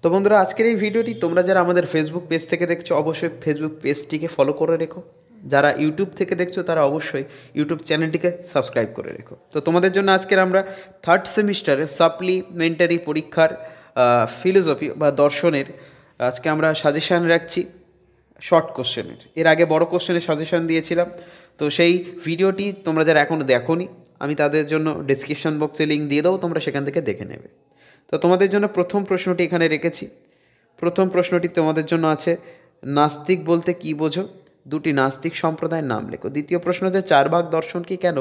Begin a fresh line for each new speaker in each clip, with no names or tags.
তো বন্ধুরা, আজকের এই ভিডিওটি তোমরা যারা আমাদের ফেসবুক পেজ থেকে দেখছো অবশ্যই ফেসবুক পেজটিকে ফলো করে রেখো। যারা ইউটিউব থেকে দেখছো তারা অবশ্যই ইউটিউব চ্যানেলটিকে সাবস্ক্রাইব করে রেখো। তো তোমাদের জন্য আজকের আমরা থার্ড সেমিস্টারের সাপ্লিমেন্টারি পরীক্ষার ফিলোসফি বা দর্শনের আজকে আমরা সাজেশান রাখছি শর্ট কোশ্চেনের। এর আগে বড় কোশ্চেনের সাজেশান দিয়েছিলাম, তো সেই ভিডিওটি তোমরা যারা এখনও দেখোনি আমি তাদের জন্য ডেসক্রিপশন বক্সে লিঙ্ক দিয়ে দেবো, তোমরা সেখান থেকে দেখে নেবে। তো তোমাদের জন্য প্রথম প্রশ্নটি এখানে রেখেছি। প্রথম প্রশ্নটি তোমাদের জন্য আছে, নাস্তিক বলতে কী বোঝো? দুটি নাস্তিক সম্প্রদায়ের নাম লেখো। দ্বিতীয় প্রশ্ন হচ্ছে, চারবাক দর্শনকে কেন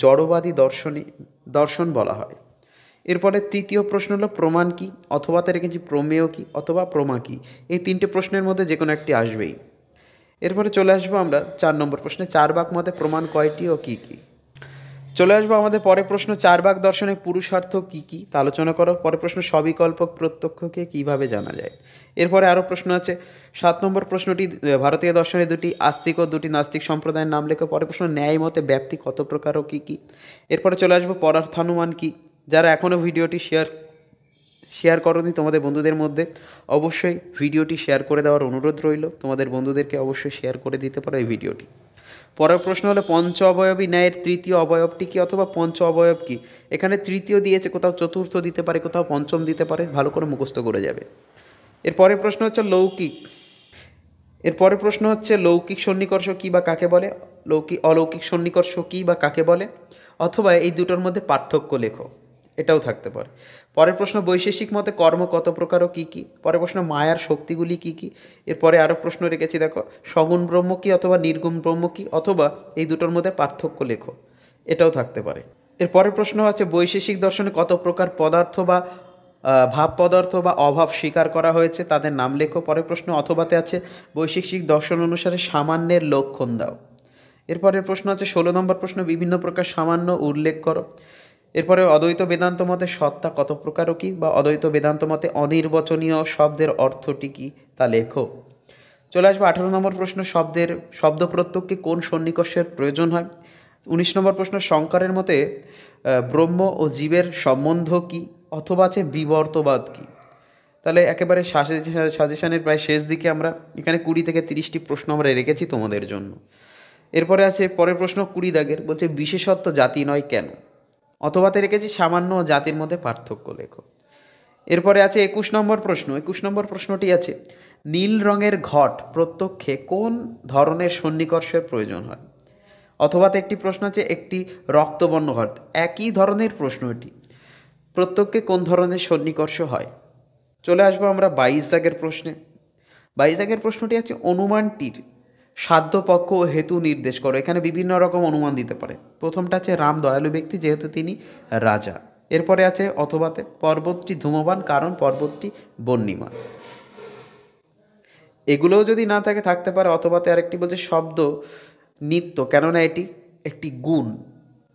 জড়বাদী দর্শন বলা হয়? এরপরে তৃতীয় প্রশ্ন হলো, প্রমাণ কী? অথবাতে রেখেছি প্রমেয় কী অথবা প্রমা কী। এই তিনটে প্রশ্নের মধ্যে যে কোনো একটি আসবেই। এরপরে চলে আসবো আমরা 4 নম্বর প্রশ্নে, চারবাক মতে প্রমাণ কয়টি ও কী কী। চলে আসবো আমাদের পরের প্রশ্ন, চারবাক দর্শনে পুরুষার্থ কী কী তা আলোচনা করো। পরের প্রশ্ন, সবিকল্পক প্রত্যক্ষকে কীভাবে জানা যায়। এরপরে আরও প্রশ্ন আছে। 7 নম্বর প্রশ্নটি, ভারতীয় দর্শনে দুটি আস্তিক ও দুটি নাস্তিক সম্প্রদায়ের নাম লেখো। পরের প্রশ্ন, ন্যায় মতে ব্যাপ্তি কত প্রকার ও কী কী। এরপরে চলে আসবো পরার্থানুমান কী। যারা এখনও ভিডিওটি শেয়ার করোনি তোমাদের বন্ধুদের মধ্যে অবশ্যই ভিডিওটি শেয়ার করে দেওয়ার অনুরোধ রইল। তোমাদের বন্ধুদেরকে অবশ্যই শেয়ার করে দিতে পারো এই ভিডিওটি। পরের প্রশ্ন হলো, পঞ্চ অবয়বী ন্যায়ের তৃতীয় অবয়বটি কী অথবা পঞ্চ অবয়ব কী। এখানে তৃতীয় দিয়েছে, কোথাও চতুর্থ দিতে পারে, কোথাও পঞ্চম দিতে পারে, ভালো করে মুখস্থ করে যাবে। এরপরের প্রশ্ন হচ্ছে লৌকিক। এরপরের প্রশ্ন হচ্ছে, লৌকিক সন্নিকর্ষ কী বা কাকে বলে? অলৌকিক সন্নিকর্ষ কী বা কাকে বলে? অথবা এই দুটোর মধ্যে পার্থক্য লেখো, এটাও থাকতে পারে। পরের প্রশ্ন, বৈশেষিক মতে কর্ম কত প্রকার ও কী কী। পরের প্রশ্ন, মায়ার শক্তিগুলি কী কী। এরপরে আরও প্রশ্ন রেখেছি, দেখো, সগুণ ব্রহ্ম কী অথবা নির্গুণ ব্রহ্ম কী, অথবা এই দুটোর মধ্যে পার্থক্য লেখো, এটাও থাকতে পারে। এরপরের প্রশ্ন আছে, বৈশেষিক দর্শনে কত প্রকার পদার্থ বা ভাব পদার্থ বা অভাব স্বীকার করা হয়েছে, তাদের নাম লেখো। পরের প্রশ্ন অথবাতে আছে, বৈশেষিক দর্শন অনুসারে সামান্যের লক্ষণ দাও। এরপরের প্রশ্ন আছে 16 নম্বর প্রশ্ন, বিভিন্ন প্রকার সামান্য উল্লেখ করো। এরপরে অদ্বৈত বেদান্ত মতে সত্তা কত প্রকার ও কী, বা অদ্বৈত বেদান্ত মতে অনির্বচনীয় শব্দের অর্থটি কী তা লেখো। চলে আসবে 18 নম্বর প্রশ্ন, শব্দ প্রত্যক্ষে কোন সন্নিকর্ষের প্রয়োজন হয়। 19 নম্বর প্রশ্ন, শঙ্করের মতে ব্রহ্ম ও জীবের সম্বন্ধ কী অথবা আছে বিবর্তবাদ কী। তাহলে একেবারে সাজেশানের প্রায় শেষ দিকে আমরা এখানে 20 থেকে 30টি প্রশ্ন আমরা রেখেছি তোমাদের জন্য। এরপরে আছে পরের প্রশ্ন 20 দাগের, বলছে বিশেষত্ব জাতি নয় কেন। অথবাতে রেখেছি সামান্য ও জাতির মধ্যে পার্থক্য লেখো। এরপরে আছে 21 নম্বর প্রশ্ন। 21 নম্বর প্রশ্নটি আছে, নীল রঙের ঘট প্রত্যক্ষে কোন ধরনের সন্নিকর্ষের প্রয়োজন হয়। অথবাতে একটি প্রশ্ন আছে, একটি রক্তবর্ণ ঘট, একই ধরনের প্রশ্ন এটি, প্রত্যক্ষে কোন ধরনের সন্নিকর্ষ হয়। চলে আসবো আমরা 22 দাগের প্রশ্নে। 22 দাগের প্রশ্নটি আছে, অনুমানটির সাধ্যপক্ষ ও হেতু নির্দেশ করো। এখানে বিভিন্ন রকম অনুমান দিতে পারে। প্রথমটা আছে, রাম দয়ালু ব্যক্তি যেহেতু তিনি রাজা। এরপরে আছে অথবাতে, পর্বতটি ধূমবান কারণ পর্বতটি বহ্নিমান। এগুলোও যদি না থাকে থাকতে পারে অথবাতে আরেকটি বলছে, শব্দ নিত্য কেননা এটি একটি গুণ।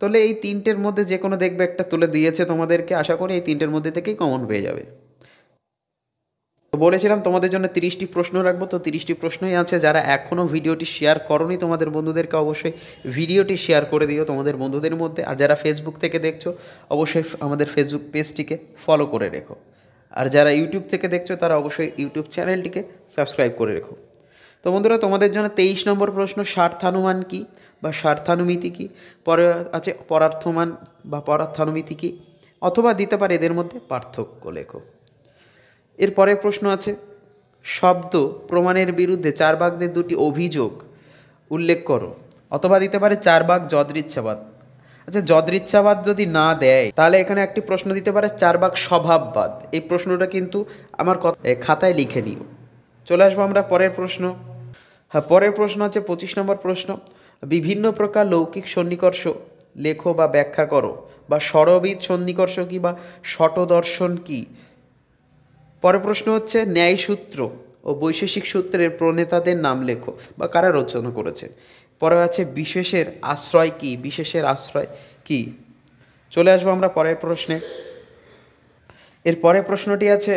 তাহলে এই তিনটের মধ্যে যে কোনো দেখবে একটা তুলে দিয়েছে তোমাদেরকে, আশা করি এই তিনটের মধ্যে থেকেই কমন পেয়ে যাবে। তো বলেছিলাম তোমাদের জন্য 30টি প্রশ্ন রাখবো, তো 30টি প্রশ্নই আছে। যারা এখনও ভিডিওটি শেয়ার করোনি তোমাদের বন্ধুদেরকে অবশ্যই ভিডিওটি শেয়ার করে দিও তোমাদের বন্ধুদের মধ্যে। আর যারা ফেসবুক থেকে দেখছো অবশ্যই আমাদের ফেসবুক পেজটিকে ফলো করে রেখো। আর যারা ইউটিউব থেকে দেখছো তারা অবশ্যই ইউটিউব চ্যানেলটিকে সাবস্ক্রাইব করে রেখো। তো বন্ধুরা, তোমাদের জন্য 23 নম্বর প্রশ্ন, স্বার্থানুমান কী বা স্বার্থানুমিতি কী। পরে আছে পরার্থমান বা পরার্থানুমিতি কী, অথবা দিতে পারে এদের মধ্যে পার্থক্য লেখো। এরপরে প্রশ্ন আছে, শব্দ প্রমাণের বিরুদ্ধে চারবাকদের দুটি অভিযোগ উল্লেখ করো। অথবা দিতে পারে চারবাক যদৃচ্ছাবাদ। আচ্ছা, যদৃচ্ছাবাদ যদি না দেয় তাহলে এখানে একটি প্রশ্ন দিতে পারে চারবাক স্বভাববাদ। এই প্রশ্নটা কিন্তু আমার খাতায় লিখে নিও। চলে আসবো আমরা পরের প্রশ্ন। হ্যাঁ, পরের প্রশ্ন হচ্ছে 25 নম্বর প্রশ্ন, বিভিন্ন প্রকার লৌকিক সন্নিকর্ষ লেখো বা ব্যাখ্যা করো। বা ষড়বিদ সন্নিকর্ষ কী বা শটদর্শন কী। পরের প্রশ্ন হচ্ছে, ন্যায়সূত্র ও বৈশেষিক সূত্রের প্রণেতাদের নাম লেখো বা কারা রচনা করেছে। পরে আছে বিশেষের আশ্রয় কী, বিশেষের আশ্রয় কী। চলে আসবো আমরা পরের প্রশ্নে। এর পরের প্রশ্নটি আছে,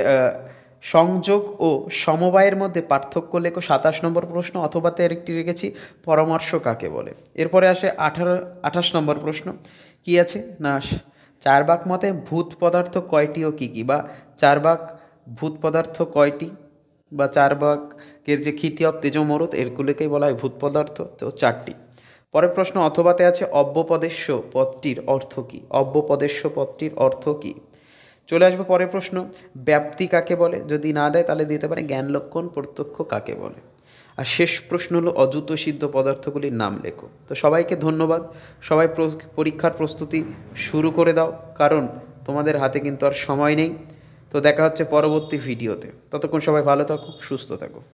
সংযোগ ও সমবায়ের মধ্যে পার্থক্য লেখো। 27 নম্বর প্রশ্ন। অথবাতে আরেকটি রেখেছি, পরামর্শ কাকে বলে। এরপরে আসে 28 নম্বর প্রশ্ন, কি আছে না, চারবাক মতে ভূত পদার্থ কয়টি ও কী কী, বা চারবাক ভূত পদার্থ কয়টি, বা 4 ভাগের যে ক্ষিতি অব তেজমরুৎ এরগুলোকেই বলা হয় ভূত পদার্থ, তো 4টি। পরের প্রশ্ন, অথবাতে আছে অব্যপদেশ্য পদটির অর্থ কী? অব্যপদেশ্য পদটির অর্থ কী? চলে আসবো পরের প্রশ্ন, ব্যাপ্তি কাকে বলে? যদি না দেয় তাহলে দিতে পারে জ্ঞান লক্ষণ প্রত্যক্ষ কাকে বলে? আর শেষ প্রশ্ন হলো অযুত সিদ্ধ পদার্থগুলির নাম লেখো। তো সবাইকে ধন্যবাদ। সবাই পরীক্ষার প্রস্তুতি শুরু করে দাও, কারণ তোমাদের হাতে কিন্তু আর সময় নেই। তো দেখা হচ্ছে পরবর্তী ভিডিওতে। ততক্ষণ সবাই ভালো থাকো, সুস্থ থাকো।